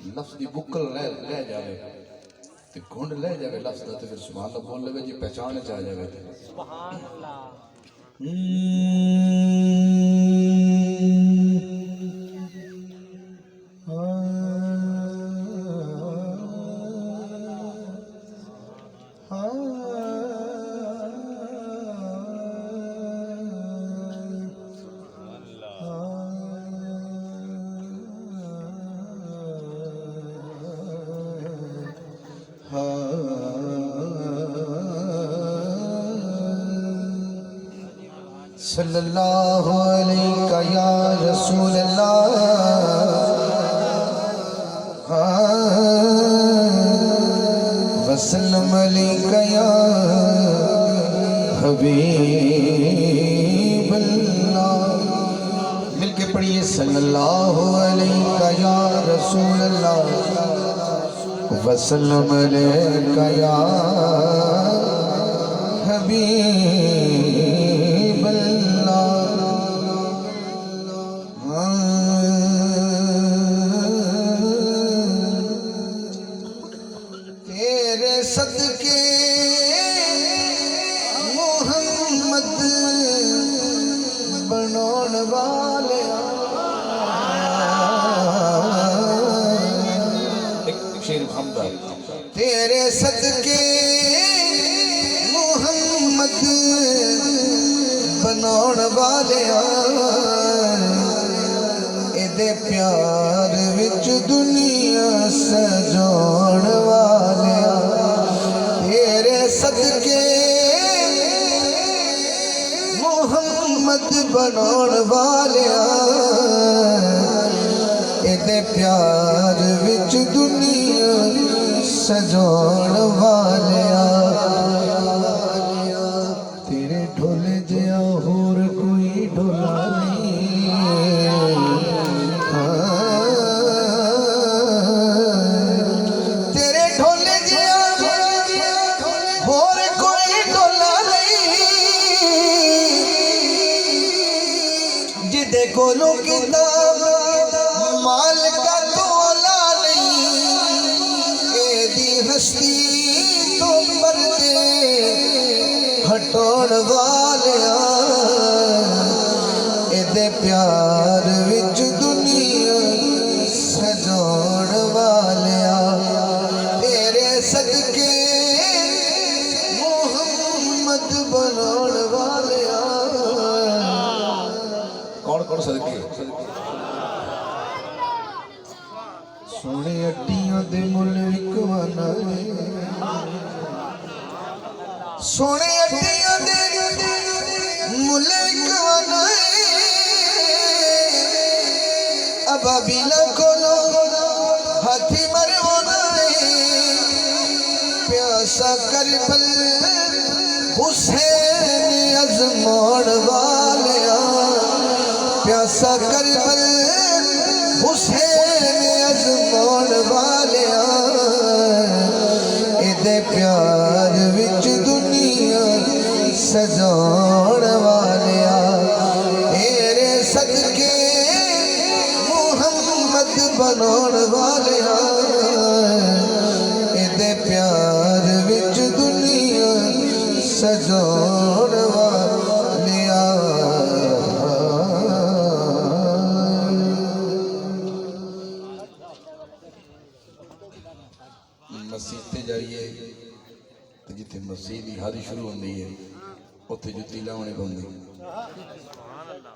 لفظ دی بکل رہ جاوے تے گھنڈ لے جاوے لفظ دا تے پھر سبحان اللہ بول لے جی پہچان چاہ جاوے تے سبحان اللہ صلی اللہ علیہ یا رسول اللہ وسلم علیہ یا حبیب اللہ مل کے پڑھیے صلی اللہ علیہ یا رسول اللہ وسلم علیہ یا حبیب تیرے صدقے محمد بنون والے ایک شیر حمدہ تیرے صدقے محمد بنون والے دے پیار وچ دنیا سجاؤن والے تیرے صدقے محمد بناؤن والے دے پیار وچ دنیا سجاؤن والے تیرے ڈھولے جیا ہور کوئی ڈھولا نہیں کولو کتاب مال کا تولا نہیں اے دی ہستی تو پردے ہٹون والیا اے دے پیار وچ دنیا سجاؤن والیا تیرے صدقے محمد بناؤن والیا کون صدقے سونے اٹیاں دے مل وکوانا سونے اٹیاں دے مل وکوانا ابا بیلا کولو ہاتھی مروانا پیاسا کربل حسین ازمون والیا پیاسا کربل حسین ازمون والیا دے پیار وچ دنیا سجاؤن والیا تیرے صدقے محمد بناؤن والیا دے پیار وچ دنیا سجاؤن والیا مسجد تے جائیے تو جتنے مسجد کی ہاری شروع ہوندی ہے اتنے جتی لاؤنی بندی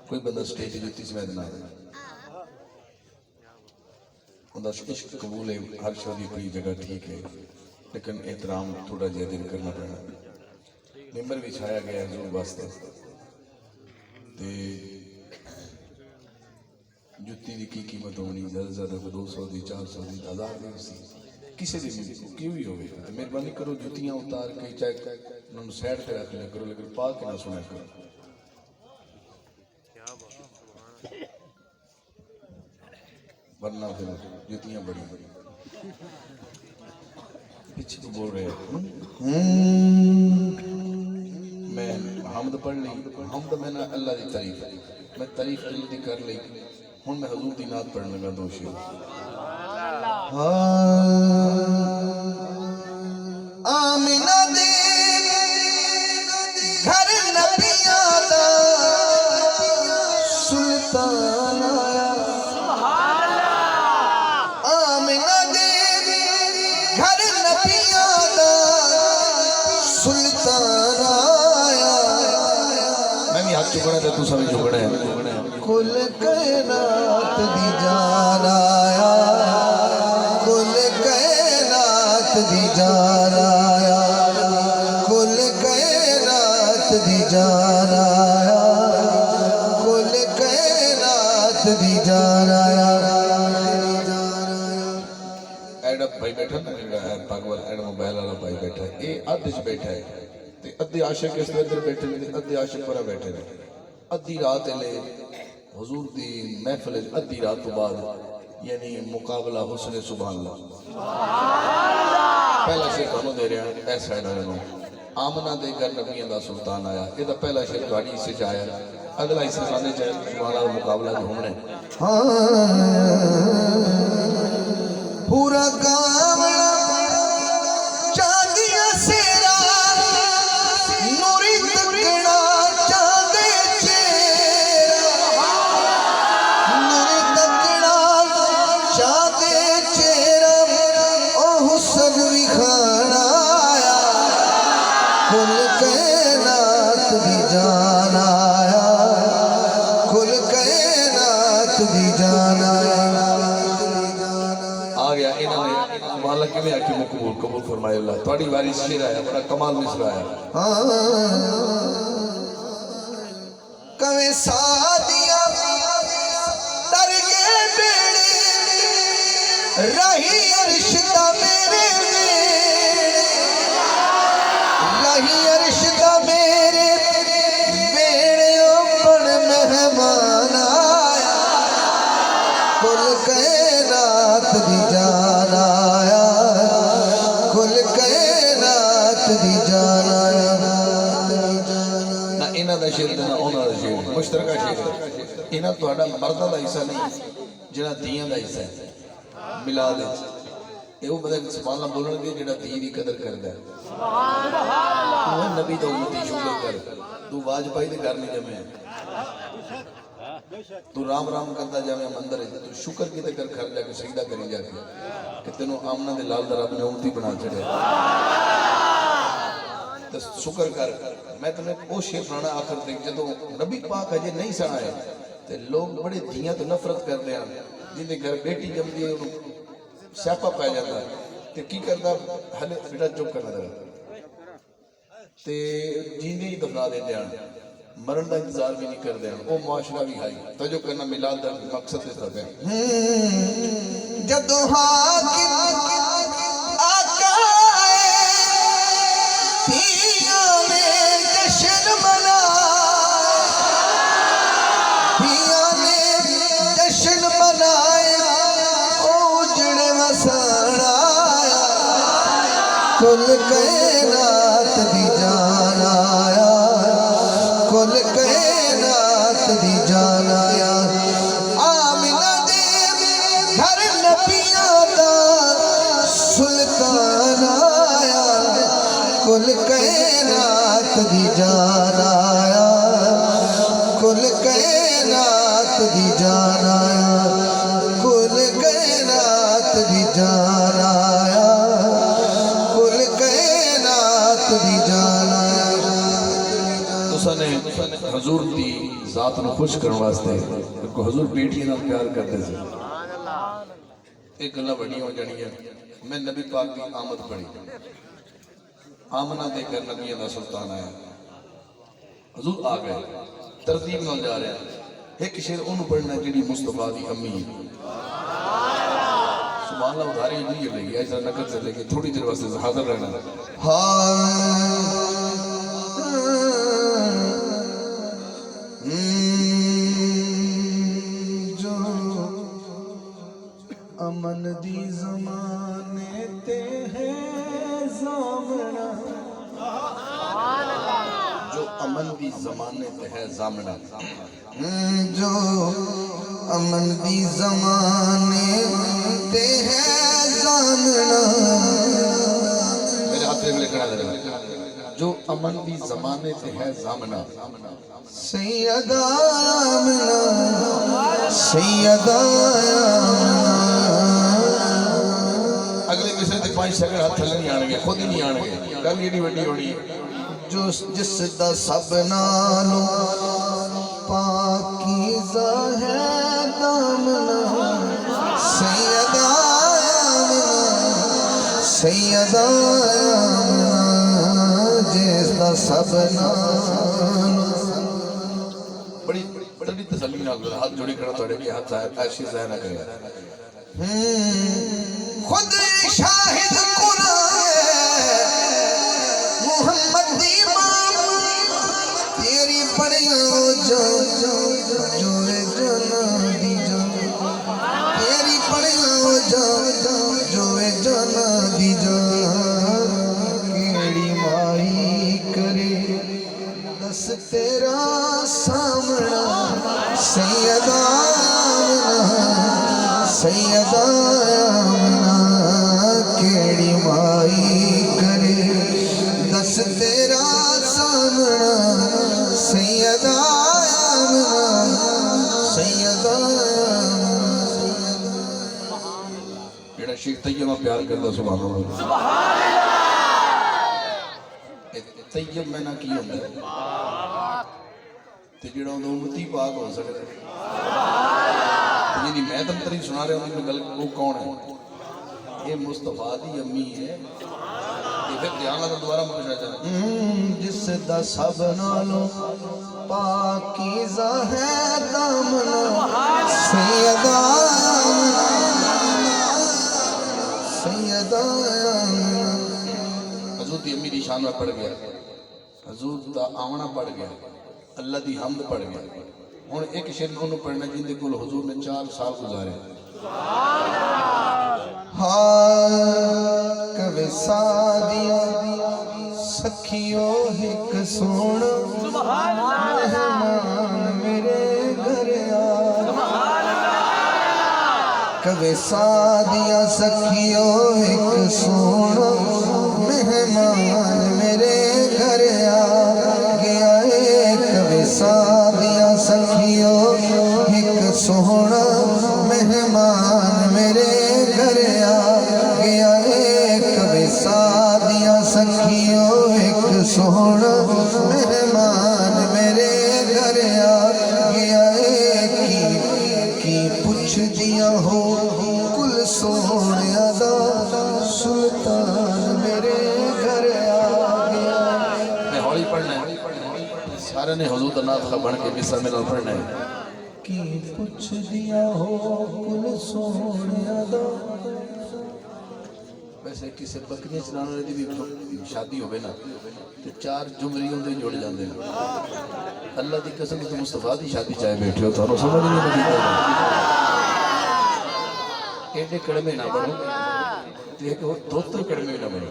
کوئی بندہ سٹیج جتی سمیت نہ اندر عشق قبول ہے ہر شادی کوئی جگہ ٹھیک ہے لیکن احترام تھوڑا جہا دل کرنا پڑنا ممبر بھی چھایا گیا حضور واسطے تے جتی دی کی قیمت ہونی زیادہ زیادہ 200 دی 400 دی 1000 دی سی کسی دی کیوں ہی ہوئے مہربانی کرو جتیاں اتار کے چاہے انہوں سیڈ پہ رکھ لیا کرو لیکن پاک نہ سنا کرو ورنہ پھر جتیاں بڑی پیچھے تو بول رہے ہیں میں حمد پڑھ لی حمد میں نے اللہ دی تعریف میں تعریف اللہ دی کر لی ہوں میں حضور دی نعت پڑھنے میں دوشی ہوں آمنہ دے گھر نبیاں دا سلطان آیا آمنہ دے گھر نبیاں دا سلطان آیا میں بھی ہاتھ چکڑا تھا تو سبھی چکڑا ہے کل کائنات دی جان آیا کل کائنات دی جان آیا کل کائنات دی جان آیا کل کائنات دی جان آیا ایڈم بھائی بیٹھا نا جڑا ہے پاگوال ایڈم موبائل والا بھائی بیٹھا ہے یہ ادھ چ بیٹھا ہے تے ادھے عاشق اس ادھر بیٹھے نے ادھے عاشق پرا بیٹھے نے ادھی رات لے حضور دی محفل ادھی رات تو بعد یعنی مقابلہ حسن سبحان اللہ پہلا شعر تانوں دے رہا اے سائیڈ والے نوں آمنہ دے گھر نبیاں دا سلطان آیا یہ دا پہلا شعر تہاڈی حصے چ آیا اگلا حصہ سانے چ سبحان اللہ مقابلہ گھومنا ہے پورا کاملا چاندیاں سیرا نوری تکڑا چاندے چیرا نوری تکڑا چاندے چیرا او حسن بھی کھانا آیا کل کائنات دی جان آیا کل کائنات دی جان آیا آ گیا انہوں نے مالا کی میں آکی مقبول قبول فرمائے اللہ تھوڑی باری شیر آیا بڑا کمال مصر آیا کمیں سادیا در کے بیڑے رہی عرشدہ میرے رہی عرشدہ میرے بیڑے اوپر مہمان آیا کل کائنات دی جان آیا کل کائنات دی جان آیا نہ انہوں دا شیر نہ انہوں دا شیر مشترکہ شیر انہوں تہاڈا مردہ دا حصہ نہیں جنہاں دیاں دا حصہ ہے ملاد ہے یہ وہ بندہ سبحان اللہ بولن گے جڑا دی دی قدر کردا ہے تو نبی دا امتی شکر کر تو واجپائی دے گھر نہیں جمے تو رام رام کرتا جاوے مندر ہے تو شکر کی تے کر گھر جا کے سجدہ کری جا کے کہ تینوں آمنہ دے لال دا رب نے امتی بنا چڑھے تو شکر کر میں تمہیں وہ شیر سنانا آخر دیکھ جدو نبی پاک ہجے نہیں سنا ہے تو لوگ بڑے دھیاں تو نفرت کر دیا جن دے گھر بیٹی جم دی انہوں سیاپا پہ جاتا ہے تو کی کرتا ہلے بیٹا چپ کرنا دے تے جیندے ہی دفنا دے دیا مرن دا انتظار بھی نہیں کر دیا وہ معاشرہ بھی ہائی توجہ کرنا ملاد دا مقصد دیتا ہے جدو حاکم آقا پیاں نے جشن منائے پیاں نے جشن منائے اوجڑ مسان آیا کل کائنات دی جان آیا کل کائنات دی جان آیا آمنہ دے گھر نبیاں دا سلطان آیا کل کائنات دی جان آیا کل کائنات دی جان آیا کل کائنات دی جان آیا کل کائنات دی جان آیا تسا نے حضور دی ذات نو خوش کرنے واسطے کیونکہ حضور بیٹی نال پیار کرتے تھے ایک گلا بڑی ہو جانی ہے میں نبی پاک کی آمد پڑھی آمنہ دے کر نبیوں دا سلطان آیا حضور آ گئے ترتیب نال جا رہے ہیں ایک شعر انہوں پڑھنا جڑی مصطفیٰ دی امی سبحان اللہ ادھاری نہیں لگی ایسا نقل سے لے کے تھوڑی دیر واسطے حاضر رہنا جو امن دی زمانے تے ہے زامنہ جو امن دی زمانے تے ہے زامنہ جو امن دی زمانے تے ہے زامنا میرے ہاتھ میں لکھنا ہے جو امن دی زمانے تے ہے زامنا سیدہ آمنہ سیدہ آمنہ اگلے مصرے تے 5 سیکنڈ ہاتھ تھلے نہیں آن گے خود ہی نہیں آن گے گل ایڈی وڈی ہونی ہے جس دا سب نالوں پاکیزہ ہے دامنا سیدہ آمنہ سیدہ آمنہ جس دا سب نالوں بڑی بڑی تسلی نہ کرو ہاتھ جوڑی کرو توڑے کے ہاتھ ایسی ضائع نہ کرے خود شاہد قرآن محمد دی ماں تیری پڑیاں جان جو جانا دی جان تیری پڑیاں جان جو جانا دی جان کیڑی مائی کرے دس تیرا سامنا سیدہ سیدہ آمنہ کیڑی مائی کرے دس تیرا سامنا سیدہ آمنہ سیدہ جڑا شیخ طیب میں پیار کرتا سبحان اللہ طیب میں نہ کی ہوتا ہے تے جڑا اندر امتی پاک ہو سکتا ہے جی میں تم تری سنا رہا ہوں میں گل وہ کون ہے یہ مصطفیٰ دی امی ہے یہ پھر دھیان لگا دوبارہ مجھے جانا جس دا سب نالوں پاکیزہ ہے دامنا سیدہ سیدہ حضور دی امی دی شان میں پڑھ گیا حضور دا آونا پڑھ گیا اللہ دی حمد پڑھ گیا ہوں ایک شیر کو پڑھنا جن دے کول حضور نے 4 سال گزارے کبھی سادیاں سکھیو ایک سونا مہمان میرے گھر آ کبھی سادیاں سکھیو ایک سونا مہمان میرے گھر آ گیا کبھی سادیاں سکھیو ایک سونا مہمان میرے گھر آ گیا کبھی سادیاں سکھیو ایک سونا مہمان میرے گھر آ گیا کی پوچھ دیا ہو کل سونے دا سلطان میرے گھر آ گیا میں ہولی پڑھنا ہے سارے نے حضور دا نعت بن کے مصر میں پڑھنا ہے کی پوچھ دیا ہو کل سونے دا ویسے کسی بکریاں چلانے والی بھی شادی ہوئے نا تو 4 جمریوں دے جڑ جاندے ہیں اللہ دی قسم تو مصطفیٰ دی شادی چاہے بیٹھے ہو تو سمجھ نہیں لگی ایڈے کڑمے نہ بڑھو دوتر کڑمے نہ بڑھو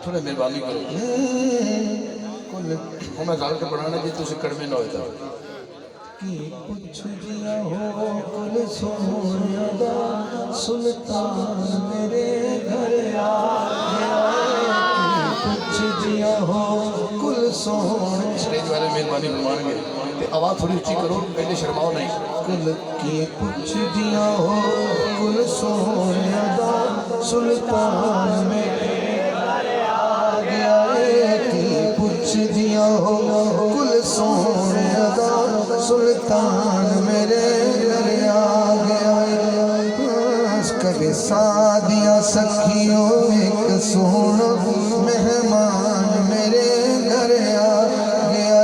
تھوڑے مہربانی کرو ہوں میں گل کے پڑھانا جی تسی کڑمے نہ ہوتا کی پوچھ دیا ہو کل سونے دا سلطان میرے گھر آ گیا کی پوچھ دیا ہو کل سونے اسٹیج والے مہربانی فرمان گے تے آواز تھوڑی اچھی کرو پہلے شرماؤ نہیں کل کی پوچھ دیا ہو کل سونے دا سلطان میرے گھر آ گیا کی پوچھ دیا ہو کل سونے دا سلطان میرے گھر آ گیا کبھی سادیاں سکھیو ایک سونا مہمان میرے گھر آ گیا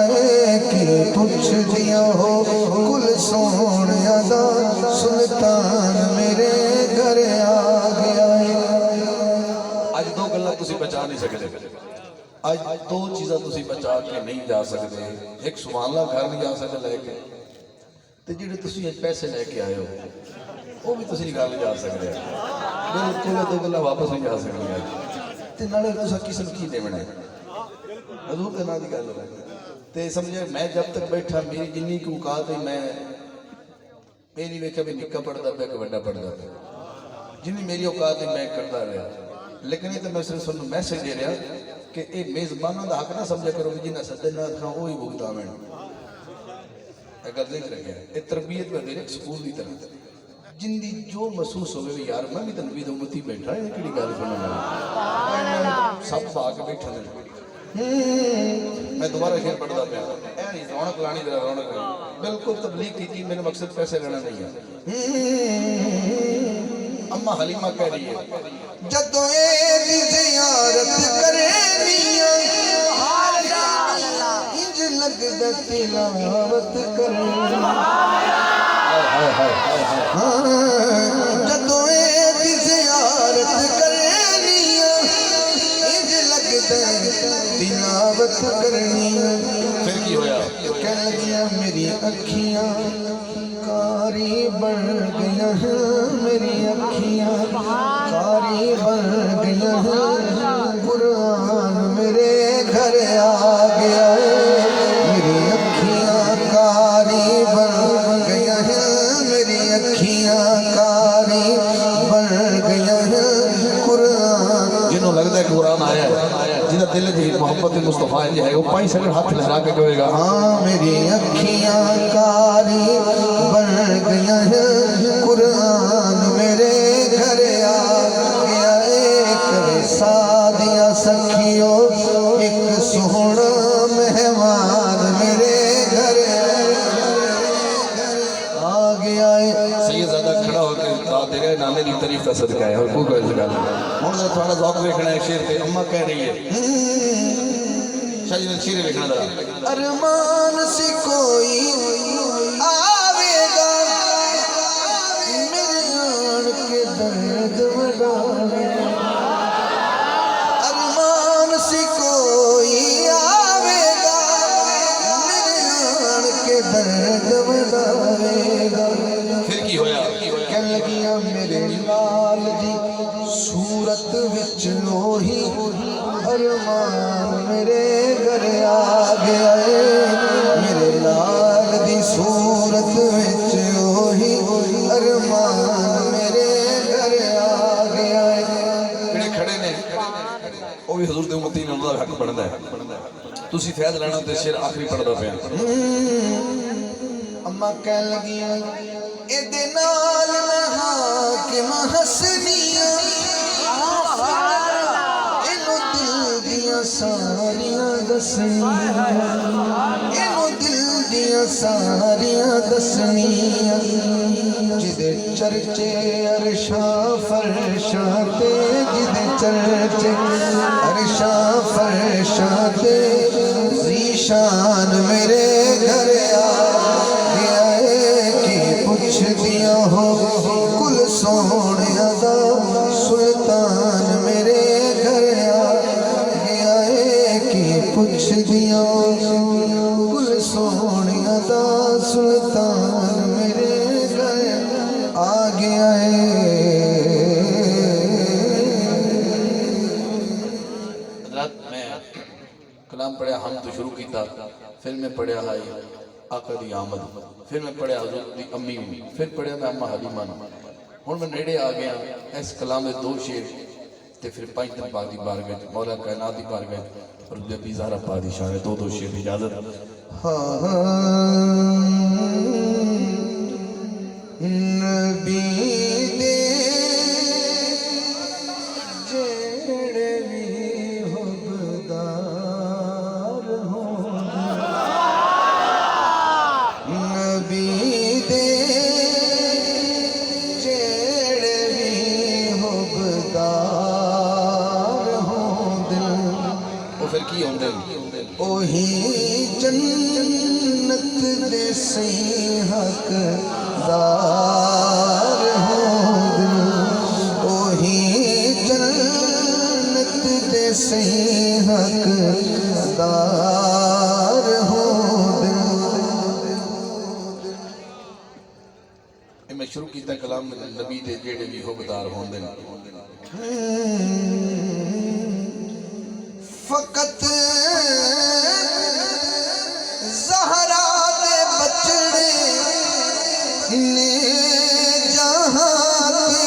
کی پوچھ دیا ہو کل سونے دا سلطان میرے گھر آ گیا آج 2 گلاں تسی بچا نہیں سکتے آج 2 چیزاں تسی بچا کے نہیں جا سکتے ایک سبحان اللہ گھر نہیں جا سکتے لے کے تے جڑے تسی پیسے لے کے آئے ہو وہ بھی تسی گھر نہیں جا سکتے بالکل 2 گلاں واپس نہیں جا سکتے تے نالے تساں کسے نوں کی دیونا ہے حضور دے نام دی گل ہے تے سمجھے میں جب تک بیٹھا میری جنی کو اوقات ہے میں نہیں ویکھیا بھی نکا پڑھدا پیا کہ بڑا پڑھدا پیا جنہیں میری اوقات ہے میں کرتا رہا، لیکن یہ تو میں صرف سنوں میسج دے رہا کہ اے میزبانوں دا حق نہ سمجھا کرو کہ جنہیں سدے نہ کھاؤ وہی بھگتا میں اگر ذکر رکھا ہے یہ تربیت میں میرے سکول دی طرح جن دی جو محسوس ہوئے بھی یار میں بھی تو نبی امتی بیٹھا ہے کڑی گل سننا سب پا کے بیٹھا دے میں دوبارہ شیر پڑھتا پیا اے نہیں رونق لانی ذرا رونق لانی بالکل تبلیغ کی تھی میرا مقصد پیسے لینا نہیں ہے اما حلیمہ کہہ رہی ہے جدوں اے دی زیارت کرنی انج لگدا تلاوت کرنی جدوں اے دی زیارت کرنی انج لگدا تلاوت کرنی پھر کی ہویا کہہ لگیاں میری اکھیاں کاری بن گئیاں میری اکھیاں کاری بن گئیاں قرآن میرے گھر آ گیا میری اکھیاں کاری بن گئیاں میری اکھیاں کاری بن گئیاں قرآن جنہوں لگتا ہے قرآن آیا ہے جنہاں دل دی محبت مصطفیٰ جو ہے وہ پائیں سکر ہاتھ لہرا کے کہے گا ہاں میری اکھیاں کاری بن گئیاں قرآن میرے گھر آ گیا ایک سادیاں سکھیوں ایک سونا مہمان میرے گھر آ گیا سید زیادہ کھڑا ہو کے دعا دے رہے نانے دی تعریف کا صدقہ ہے اور کوئی کوئی صدقہ نہیں ہوں نے تھوڑا ذوق دیکھنا ہے شیر پہ اماں کہہ رہی ہے شاہ جی نے شیر دیکھنا ذرا ارمان سے کوئی آوے گا میرے آن کے درد بڑھاوے ارمان سے کوئی آوے گا میرے آن کے درد بڑھاوے گا پھر کی ہویا کہہ لگیاں میرے لال دی صورت وچ لوہی ارمان میرے گھر آ گیا میرے لال دی صورت وچ لوہی ارمان میرے گھر آ گیا جڑے کھڑے نے وہ بھی حضور دے امتی نے انہاں دا حق بندا ہے تسی فیض لینا تے شیر آخری پڑھدا پیا اما کہہ لگیاں ایدے نال میں حاکم حسنیاں اینو دل دیاں ساریاں دسنیاں اینو دل دیاں ساریاں دسنیاں جدے چرچے عرشاں فرشاں تے جدے چرچے عرشاں فرشاں تے ذیشان میرے گھر آ گیا کہ پوچھ دیا ہو کل سونیا دا سلطان میرے گھر آ گیا کہ پوچھ دیا ہو کل سونیا دا سلطان میرے گھر آ گیا حضرات میں کلام پڑھیا ہم تو شروع کیتا پھر میں پڑھیا ہائی آقا دی آمد پھر میں پڑھیا حضور دی امی پھر پڑھیا میں اماں حلیمہ ہوں میں نیڑے آ گیا اس کلام میں دو شیر تے پھر پانچ دن پاک دی بارگاہ مولا کائنات دی بارگاہ اور نبی زہرا پاک دی شان دو شیر دی اجازت نبی دے جڑے بھی حبدار ہوں نبی دے جڑے بھی حبدار ہوں دل وہ پھر کی ہوندے اوہی جنت دے سی حقدار ہوں دل اوہی جنت دے سی حقدار ہوں دل میں شروع کیتا کلام نبی دے جیڑے بھی حبدار ہوندے فقط زہرا دے بچڑے نے جہاں تے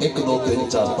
1 2 3 4 5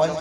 5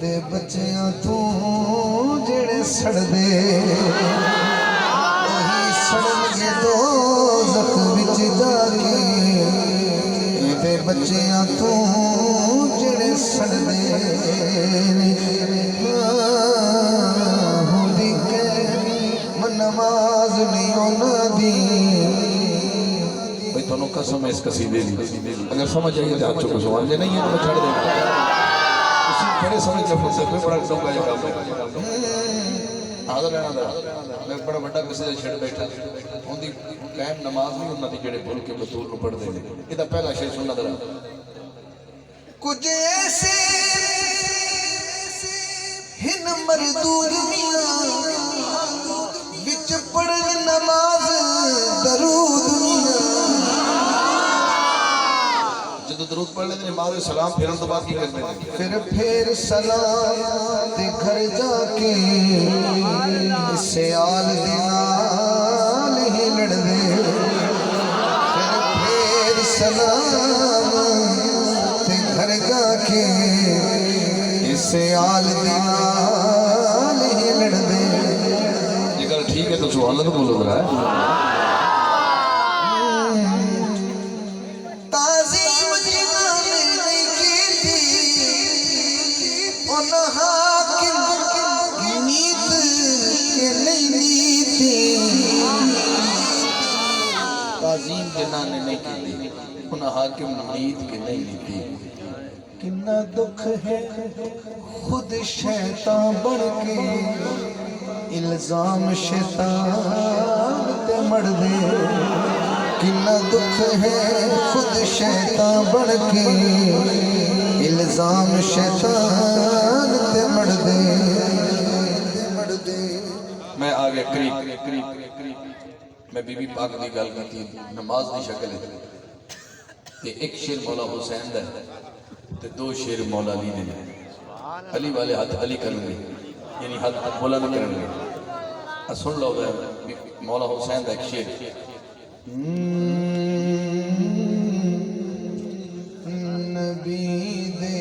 دے بچیاں تو جڑے سڑدے وہی سڑن گے دوزخ وچ جا کے دے بچیاں تو جڑے سڑدے ہوندی کہ نماز نہیں ہونا دی بھئی تنوں قسم ہے اس قصیدے دی اگر سمجھ آئیے تو آپ چکو سوال جے نہیں ہے تو میں چھڑ دیں اسی بڑے سمجھ جب سے کوئی بڑا ڈونگا یہ کام ہے حاضر رہنا دا میں بڑا بڑا قصیدہ چھڑ بیٹھا ہوں دی قائم نماز نہیں ہونا دی جڑے بھول کے بطول نو پڑھ دے یہ دا پہلا شیئر سننا درہ کچھ ایسے ہن مردود میاں بچ پڑھن نماز درود میاں جدو درود پڑھ لیتے ہیں نماز سلام پھرن تو بات کی کرنے دیں پھر سلام تے گھر جا کے سیال دینال ہی لڑ دے پھر سلام تے گھر جا کے سیال دینال ہی لڑ دے یہ کہا ٹھیک ہے تو سبحان اللہ تو بولو رہا ہے تعظیم جنہاں نے نہیں کی تھی ان حاکم نیت کے نہیں نیتی تعظیم جنہاں نے نہیں کی تھی انہاں حاکم نیت کے نہیں لی تھی کنا دکھ ہے خود شیطان بن کے الزام شیطان تے مڑ دے کنا دکھ ہے خود شیطان بن کے الزام شیطان تے مڑ دے میں آگے قریب میں بی بی پاک دی گل کرتی نماز دی شکل ہے کہ ایک شیر مولا حسین دا ہے تے دو شیر مولا علی نے علی والے ہاتھ علی کرنگے یعنی ہاتھ مولا نہ کرنگے سن لو دا مولا حسین دا ایک شیر نبی دے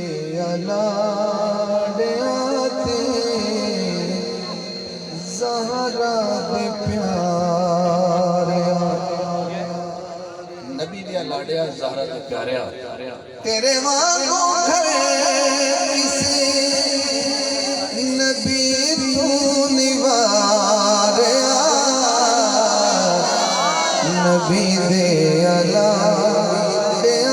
الاڑیاتے زہرا دے پیاریا نبی دیا لاڑیا زہرہ دے پیاریا تیرے وانگوں گھرے کسی نبی تو نواریا نبی دے الاڑیاتے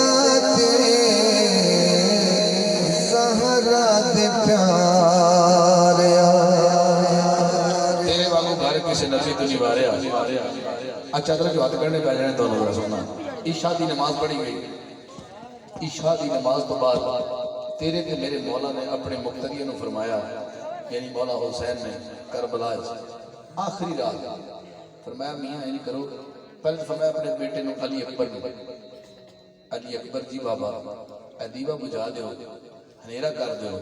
زہرا دے پیاریا تیرے واقعوں گھر کسی نبی تو نہیں باریا اچھا طرح جو ہاتھ کرنے پہ جانے دونوں ذرا سننا عشاء دی نماز پڑھی گئی عشاء دی نماز تو بعد تیرے تے میرے مولا نے اپنے مقتدیوں نے فرمایا یعنی مولا حسین نے کربلا آخری رات فرمایا میاں یہ نہیں کرو پہلے تو فرمایا اپنے بیٹے نے علی اکبر نے علی اکبر جی بابا اے دیوہ بجھا دیو ہنیرہ کر دیو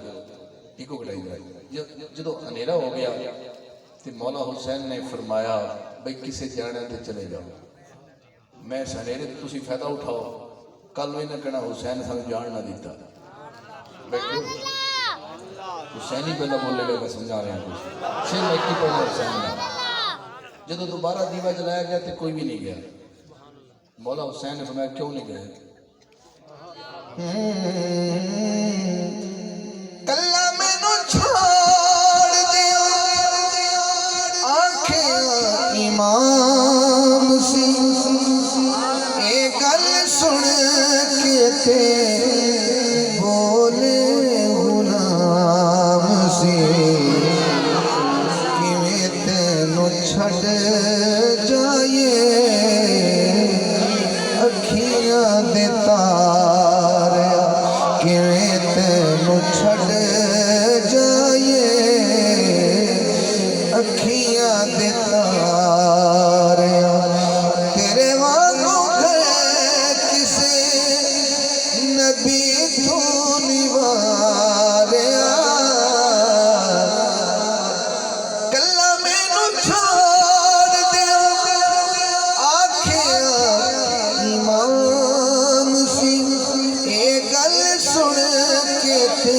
ایکو کٹائی گئی جدو ہنیرہ ہو گیا تو مولا حسین نے فرمایا بھئی کسے جانے تے چلے جاؤ میں سنیرے تسی فائدہ اٹھاؤ کل وہ نہ کہنا حسین سانو جان نہ دیتا بیٹھو حسینی پہلا بولے گا میں سمجھا رہے ہیں کچھ شیر میں کی پڑھنا حسین نے جدو دوبارہ دیوہ جلایا گیا تو کوئی بھی نہیں گیا مولا حسین نے فرمایا کیوں نہیں گئے کلا میں نو چھوڑ دیو آنکھیں امام سی اے گل سن کے تے بولے غلام سی کیویں تینو چھڑ جائے اکھیاں دے تاریا کیویں تینو چھڑ جائے اکھیاں دے تاریا تیرے وانگوں گھر کسے نبی تو نواریا کلا مینوں چھوڑ دیو آکھیا امام سی اے گل سن کے تے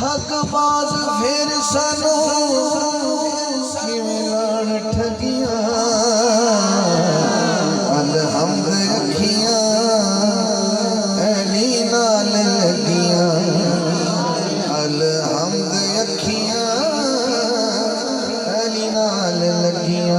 ਠੱਗਬਾਜ਼ ਫੇਰ ਸਾਨੂੰ ਕਿਵੇਂ ਲਾਣ ਠੱਗੀਆਂ ਅਲਹਮਦ ਅੱਖੀਆਂ ਐਲੀ ਨਾਲ ਲੱਗੀਆਂ ਅਲਹਮਦ ਅੱਖੀਆਂ ਐਲੀ ਨਾਲ ਲੱਗੀਆਂ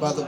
ਬਾਤ